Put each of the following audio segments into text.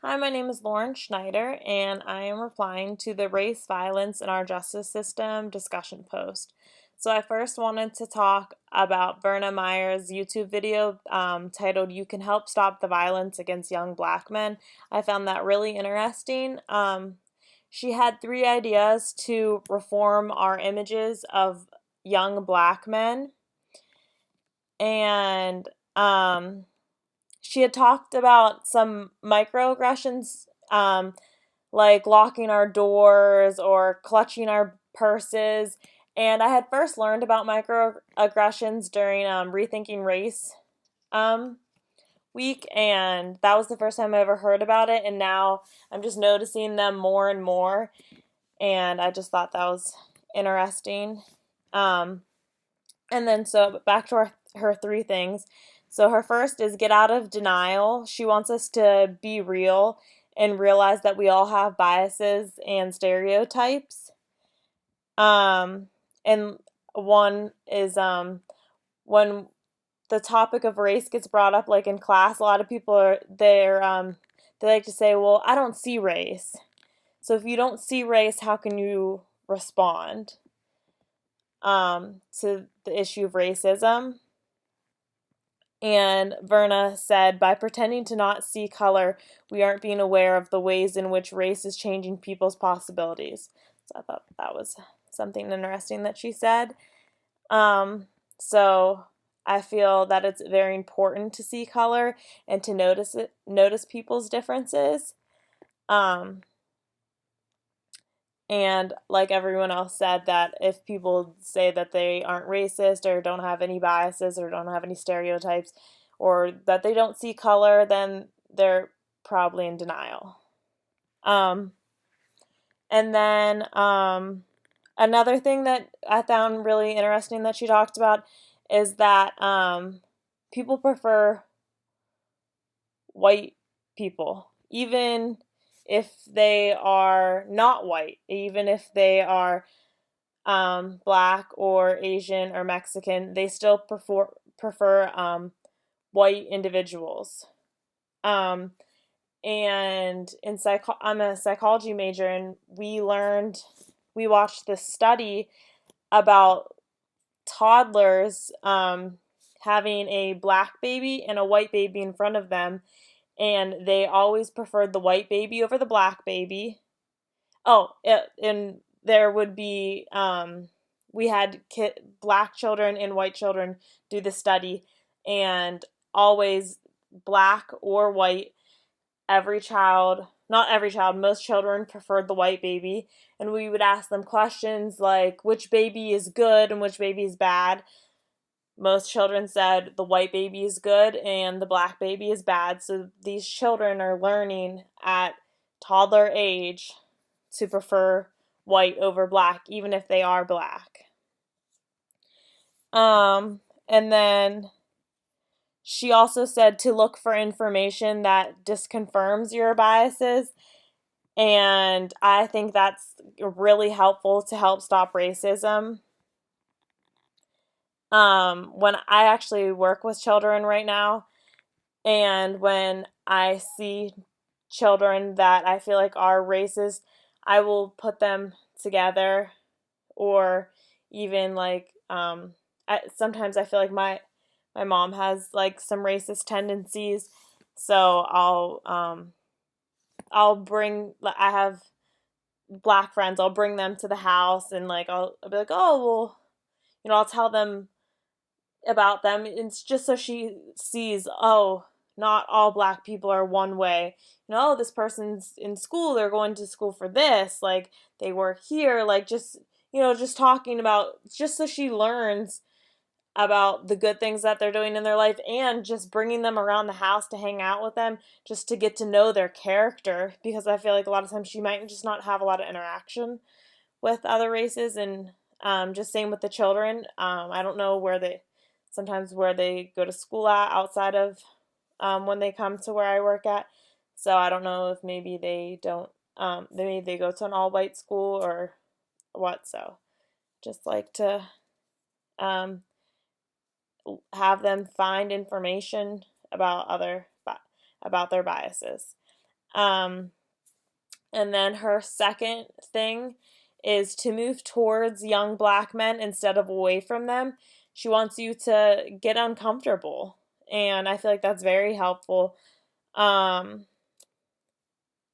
Hi, my name is Lauren Schneider, and I am replying to the Race Violence in Our Justice System discussion post. So, I first wanted to talk about Verna Meyer's YouTube video titled You Can Help Stop the Violence Against Young Black Men. I found that really interesting. She had three ideas to reform our images of young black men, and she had talked about some microaggressions, like locking our doors or clutching our purses. And I had first learned about microaggressions during Rethinking Race um, week, and that was the first time I ever heard about it. And now I'm just noticing them more and more, and I just thought that was interesting. Um, and then, so back to her three things. So, her first is get out of denial. She wants us to be real and realize that we all have biases and stereotypes. Um, and one is when the topic of race gets brought up, like in class, a lot of people they like to say, "Well, I don't see race." So, if you don't see race, how can you respond to the issue of racism? And Verna said, by pretending to not see color, we aren't being aware of the ways in which race is changing people's possibilities. So I thought that was something interesting that she said. So I feel that it's very important to see color and to notice people's differences. Um, and like everyone else said, that if people say that they aren't racist or don't have any biases or don't have any stereotypes or that they don't see color, then they're probably in denial. Um, and then another thing that I found really interesting that she talked about is that people prefer white people, even if they are not white, even if they are black or Asian or Mexican, they still prefer white individuals. Um, and I'm a psychology major, and we watched this study about toddlers having a black baby and a white baby in front of them, and they always preferred the white baby over the black baby. And there would be we had black children and white children do the study, and always black or white, every child, not every child, most children preferred the white baby. And we would ask them questions like which baby is good and which baby is bad. Most children said the white baby is good and the black baby is bad. So these children are learning at toddler age to prefer white over black, even if they are black. And then she also said to look for information that disconfirms your biases. And I think that's really helpful to help stop racism. When I actually work with children right now, and when I see children that I feel like are racist, I will put them together, or even like sometimes I feel like my mom has like some racist tendencies, so I'll bring I have black friends, I'll bring them to the house, and like I'll be like, oh well, I'll tell them about them. It's just so she sees, oh, not all black people are one way. Oh, this person's in school, they're going to school for this, like they work here, like just just talking about, just so she learns about the good things that they're doing in their life, and just bringing them around the house to hang out with them, just to get to know their character, because I feel like a lot of times she might just not have a lot of interaction with other races. And just same with the children. I don't know where they go to school at outside of when they come to where I work at. So I don't know if maybe they don't, maybe they go to an all white school or what. So just like to um, have them find information about about their biases. Um, and then her second thing is to move towards young black men instead of away from them. She wants you to get uncomfortable. And I feel like that's very helpful. Um,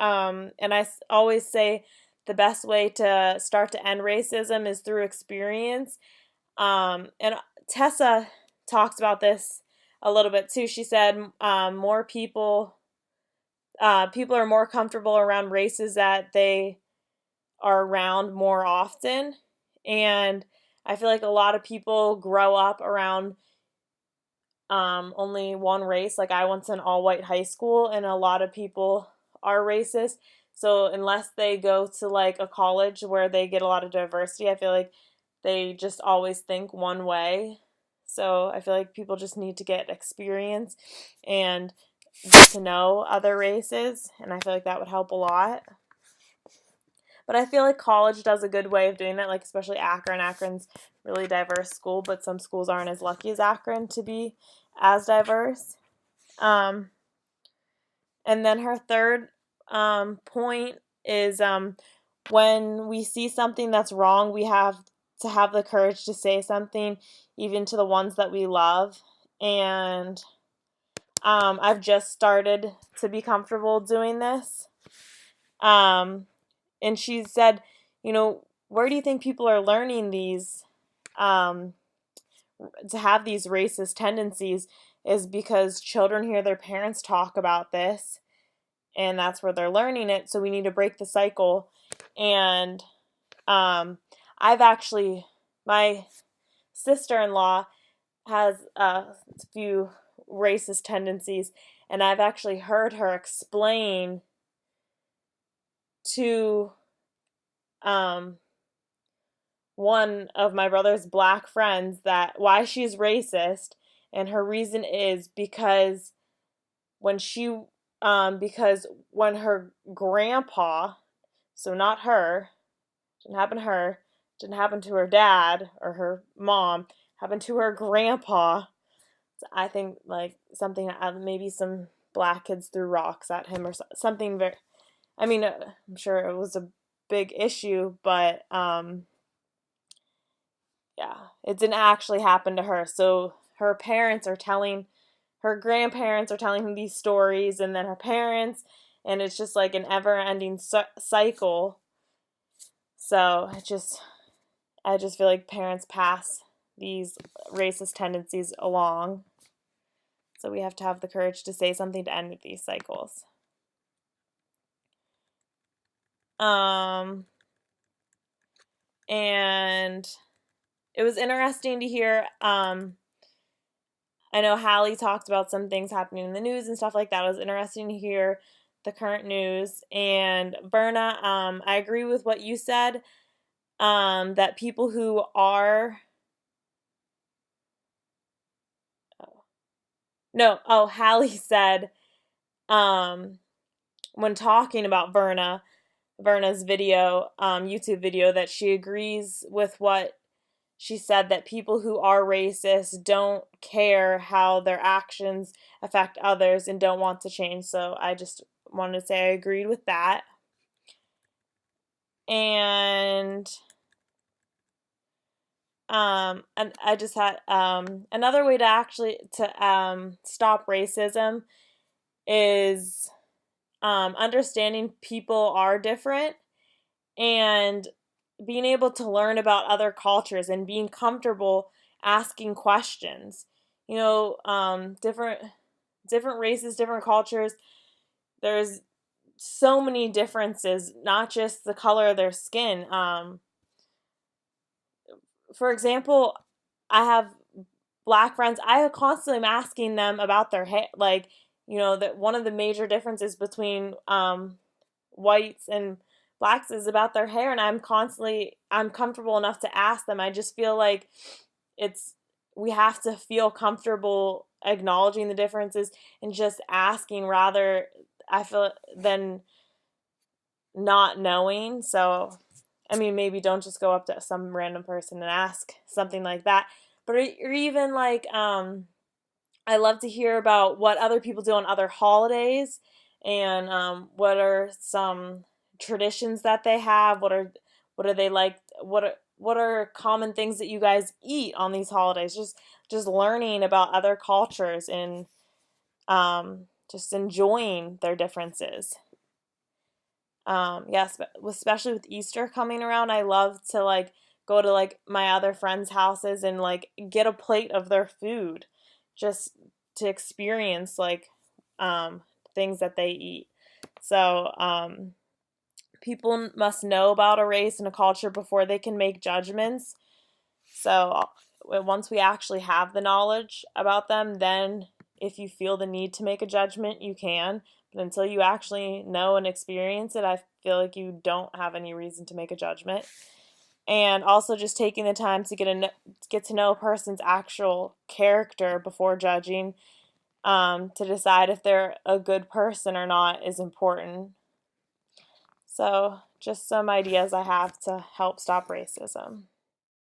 and always say the best way to start to end racism is through experience. And Tessa talks about this a little bit too. She said more people are more comfortable around races that they are around more often. And I feel like a lot of people grow up around only one race. Like I went to an all white high school, and a lot of people are racist. So unless they go to like a college where they get a lot of diversity, I feel like they just always think one way. So I feel like people just need to get experience and get to know other races, and I feel like that would help a lot. But I feel like college does a good way of doing that, like especially Akron. Akron's really diverse school, but some schools aren't as lucky as Akron to be as diverse. Um, and then her third point is when we see something that's wrong, we have to have the courage to say something, even to the ones that we love. And I've just started to be comfortable doing this. And she said, where do you think people are learning these, to have these racist tendencies? Is because children hear their parents talk about this, and that's where they're learning it. So we need to break the cycle. And I've actually, my sister-in-law has a few racist tendencies, and I've actually heard her explain to one of my brother's black friends that why she's racist, and her reason is because when she because when her grandpa, so not her, didn't happen to her, didn't happen to her dad or her mom, happened to her grandpa. So I think like something, maybe some black kids threw rocks at him or something very, I mean, I'm sure it was a big issue, but yeah, it didn't actually happen to her. So her parents are telling, her grandparents are telling him these stories, and then her parents, and it's just like an ever-ending cycle. So I just feel like parents pass these racist tendencies along. So we have to have the courage to say something to end these cycles. And it was interesting to hear. I know Hallie talked about some things happening in the news and stuff like that. It was interesting to hear the current news. And Berna, I agree with what you said. That people who are Hallie said, when talking about Verna's video, YouTube video, that she agrees with what she said, that people who are racist don't care how their actions affect others and don't want to change. So I just wanted to say I agreed with that. And I just had another way to actually to stop racism is understanding people are different and being able to learn about other cultures and being comfortable asking questions. Different races, different cultures. There's so many differences, not just the color of their skin. For example, I have black friends. I constantly am asking them about their hair, like that one of the major differences between whites and blacks is about their hair, and I'm comfortable enough to ask them. I just feel like it's we have to feel comfortable acknowledging the differences and just asking, rather I feel than not knowing. So I mean, maybe don't just go up to some random person and ask something like that, but or even like I love to hear about what other people do on other holidays and what are some traditions that they have? What are they like? What are common things that you guys eat on these holidays? Just learning about other cultures and just enjoying their differences. Yes, especially with Easter coming around, I love to like go to like my other friends' houses and like get a plate of their food just to experience like um things that they eat. So, people must know about a race and a culture before they can make judgments. So, once we actually have the knowledge about them, then if you feel the need to make a judgment, you can. But until you actually know and experience it, I feel like you don't have any reason to make a judgment. And also just taking the time to get to know a person's actual character before judging, to decide if they're a good person or not is important. So, just some ideas I have to help stop racism.